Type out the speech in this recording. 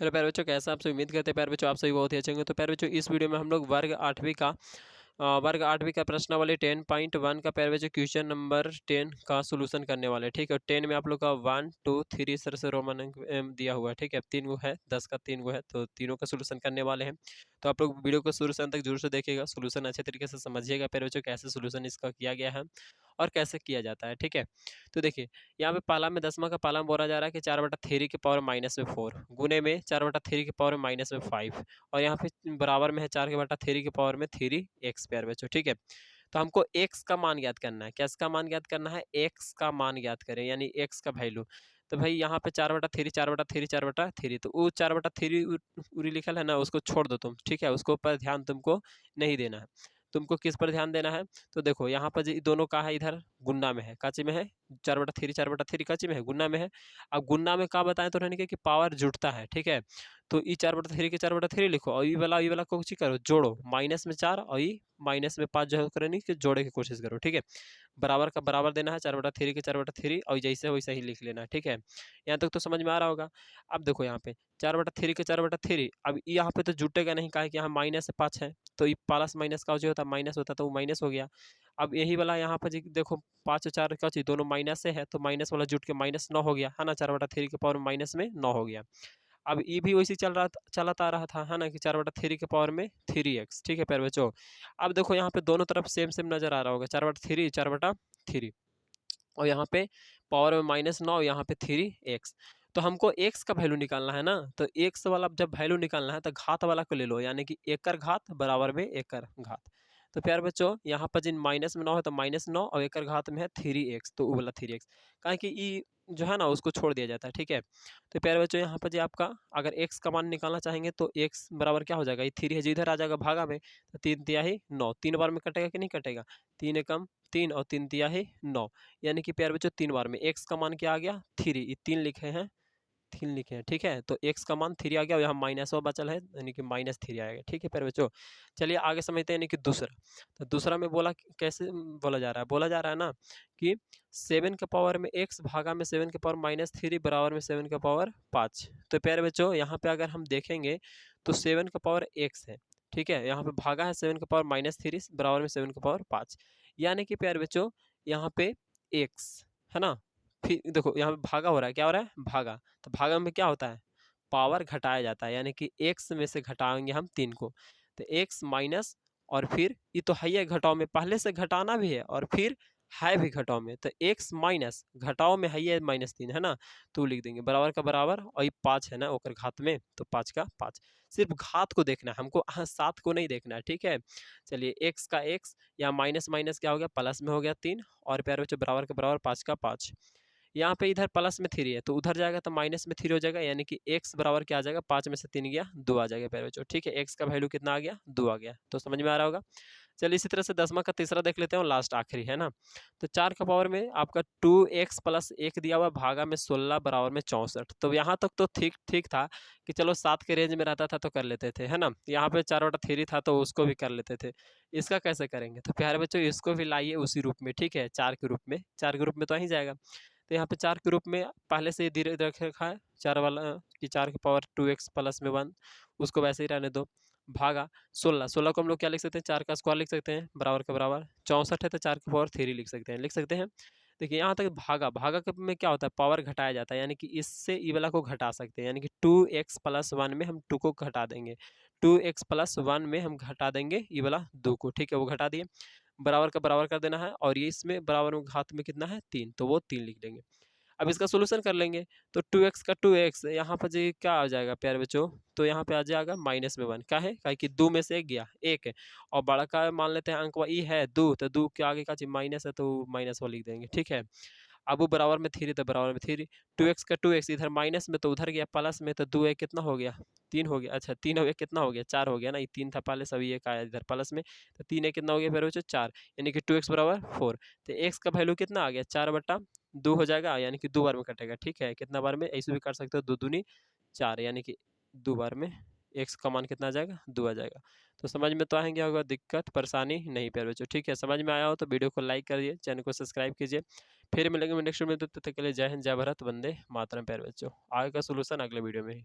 Hello प्यारे बच्चों, कैसे आपसे उम्मीद करते हैं प्यारे बच्चों आप सभी बहुत ही अच्छे होंगे। तो प्यारे बच्चों इस वीडियो में हम लोग वर्ग आठवीं का प्रश्नावली 10.1 का प्यारे बच्चों क्वेश्चन नंबर 10 का सोल्यूशन करने वाले हैं। ठीक है, 10 में आप लोग का 1 2 3 इस तरह से रोमन अंक दिया हुआ है। ठीक है, 3 गो है, 10 का 3 गो है, तो तीनों का सोल्यूशन करने वाले हैं। तो आप लोग वीडियो को शुरू से अंत तक जरूर से देखिएगा, सोल्यूशन अच्छे तरीके से समझिएगा प्यारे बच्चों, कैसे सोल्यूशन इसका किया गया है और कैसे किया जाता है। ठीक है, तो देखिए यहाँ पे पाला में 10वां का पाला में बोला जा रहा है कि 4/3 के पावर माइनस में 4 गुने में 4/3 के पावर माइनस में 5 और यहाँ पे बराबर में है 4/3 के पावर में 3x प्यारे बच्चों। ठीक है, तो हमको x का मान ज्ञात करना है। क्या इसका मान ज्ञात करना है? x का मान ज्ञात करें, यानी x का वैल्यू। तो भाई यहाँ पे 4/3 तो वो 4/3 उरी लिखल है ना, उसको छोड़ दो तुम। ठीक है, उसको ऊपर ध्यान तुमको नहीं देना है। तुमको किस पर ध्यान देना है? तो देखो यहाँ पर दोनों का है, इधर गुन्ना में है, काची में है 4/3 काची में है, गुन्ना में है। अब गुन्ना में का बताएं तो रहने के कि पावर जुटता है। ठीक है, तो ई 4/3 के 4/3 लिखो और ई वाला को करो, जोड़ो, माइनस में 4 और ई माइनस में 5 जो है करनी कि जोड़े की कोशिश करो। ठीक है, बराबर का बराबर देना है, 4/3 के 4/3 और जैसे वैसे ही लिख लेना है। ठीक है, यहाँ तक तो समझ में आ रहा होगा। अब देखो यहाँ पे 4/3 के 4/3, अब यहाँ पे तो जुटेगा नहीं, का है कि यहाँ माइनस 5 है, तो ये प्लस माइनस का जो होता है माइनस होता है, तो वो माइनस हो गया। अब यही वाला यहाँ पर देखो 5 और 4 का चीज दोनों माइनस से है, तो माइनस वाला जुट के -9 हो गया है ना, 4/3 के पावर माइनस में 9 हो गया। अब ये भी वैसे चलाता आ रहा था, है ना, कि 4/3 के पावर में 3x। ठीक है प्यारे बच्चों, अब देखो यहाँ पे दोनों तरफ सेम सेम नजर आ रहा होगा, 4/3 और यहाँ पे पावर में -9, यहाँ पे 3x। तो हमको x का वैल्यू निकालना है ना, तो x वाला जब वैल्यू निकालना है तो घात वाला को ले लो, यानी कि एकर घात बराबर में एकर घात। तो प्यारे बच्चों यहाँ पर जिन माइनस में 9 है तो -9 और एकर घात में है 3x, तो वो वाला 3x, कहा कि ई जो है ना उसको छोड़ दिया जाता है। ठीक है, तो प्यारे बच्चों यहाँ पर जो आपका अगर x का मान निकालना चाहेंगे तो x बराबर क्या हो जाएगा, ये 3 है जो इधर आ जाएगा भागा में, तो 3 तिहाई 9, 3 बार में कटेगा कि नहीं कटेगा, 3 एकम 3 और 3 तिहाई 9, यानी कि प्यारे बच्चों 3 बार में x का मान क्या आ गया 3, ये 3 लिखे हैं, 3 लिखे हैं। ठीक है, तो x का मान 3 आ गया और यहाँ माइनस और बचल है, यानी कि -3 आएगा। ठीक है प्यारे बच्चों, चलिए आगे समझते हैं, यानी कि दूसरा। तो दूसरा में बोला कैसे बोला जा रहा है, बोला जा रहा है ना कि 7 के पावर में x भागा में 7 के पावर -3 बराबर में 7 के पावर 5। तो प्यारे बच्चों यहाँ पे अगर हम देखेंगे तो 7 का पावर x है। ठीक है, यहाँ पे भागा है 7 के पावर -3 बराबर में 7 के पावर 5, यानी कि प्यारे बच्चों यहाँ पे x है ना, फिर देखो यहाँ पे भागा हो रहा है, क्या हो रहा है भागा, तो भागा में क्या होता है पावर घटाया जाता है, यानी कि x में से घटाएंगे हम 3 को, तो x माइनस और फिर ये तो है ही घटाओ में, पहले से घटाना भी है और फिर है भी घटाओ में, तो x माइनस घटाओ में है ही -3 है ना, तो लिख देंगे बराबर का बराबर और ये 5 है ना ओकर घात में, तो 5 का 5, सिर्फ घात को देखना है हमको, सात को नहीं देखना है। ठीक है, चलिए x का x या माइनस माइनस क्या हो गया प्लस में हो गया 3, और प्यारे बच्चों बराबर के बराबर 5 का 5, यहाँ पे इधर प्लस में 3 है तो उधर जाएगा तो माइनस में 3 हो जाएगा, यानी कि x बराबर क्या आ जाएगा 5 में से 3 गया 2 आ जाएगा प्यारे बच्चों। ठीक है, x का वैल्यू कितना आ गया 2 आ गया, तो समझ में आ रहा होगा। चलिए इसी तरह से 10वां का तीसरा देख लेते हैं और लास्ट आखिरी है ना, तो 4 का पावर में आपका 2x + 1 दिया हुआ भागा में 16 बराबर में 64। तो यहाँ तक तो ठीक ठीक था कि चलो 7 के रेंज में रहता था तो कर लेते थे, है ना, यहाँ पे 4/3 था तो उसको भी कर लेते थे। इसका कैसे करेंगे, तो प्यारे बच्चों इसको भी लाइए उसी रूप में। ठीक है, 4 के रूप में, 4 के रूप में तो आ ही जाएगा, तो यहाँ पे 4 के रूप में पहले से धीरे रख रखा है 4 वाला, कि 4 के पावर 2x + में 1, उसको वैसे ही रहने दो, भागा 16, 16 को हम लोग क्या लिख सकते हैं 4 का स्क्वायर लिख सकते हैं, बराबर के बराबर 64 है तो 4 के पावर 3 लिख सकते हैं, लिख सकते हैं। देखिए यहाँ तक भागा, भागा में क्या होता है पावर घटाया जाता है, यानी कि इससे ई वाला को घटा सकते हैं, यानी कि 2x + 1 में हम 2 को घटा देंगे, 2x + 1 में हम घटा देंगे ई वाला 2 को। ठीक है, वो घटा दिए, बराबर का बराबर कर देना है, और ये इसमें बराबर में घात में कितना है 3, तो वो 3 लिख देंगे। अब इसका सोल्यूशन कर लेंगे, तो 2x का 2x यहाँ पर जी क्या आ जाएगा प्यारे बच्चों, तो यहाँ पे आ जाएगा -1, क्या है कि 2 में से 1 गया 1 है, और बड़ा का मान लेते हैं अंक ई है 2, तो 2 के आगे का चीज माइनस है तो माइनस वाला लिख देंगे। ठीक है, अब वो बराबर में 3 तो बराबर में 3, 2x का 2x इधर माइनस में तो उधर गया प्लस में, तो 2 1 कितना हो गया 3 हो गया, अच्छा 3 हो गया कितना हो गया 4 हो गया ना, ये 3 था पहले सभी एक आया इधर प्लस में, तो 3 1 कितना हो गया फिर बच्चों 4, यानी कि 2x बराबर 4, तो x का वैल्यू कितना आ गया 4/2 हो जाएगा, यानी कि 2 बार में कटेगा। ठीक है, कितना बार में ऐसे भी कर सकते हो 2 दूनी 4, यानी कि 2 बार में x का मान कितना आ जाएगा 2 आ जाएगा। तो समझ में तो आएंगे, होगा दिक्कत परेशानी नहीं प्यारे बच्चों। ठीक है, समझ में आया हो तो वीडियो को लाइक करिए, चैनल को सब्सक्राइब कीजिए, फिर मिलेंगे नेक्स्ट वीडियो में, तब तक के लिए जय हिंद जय भारत वंदे मातरम प्यारे बच्चों। आगे का सोल्यूशन अगले वीडियो में ही।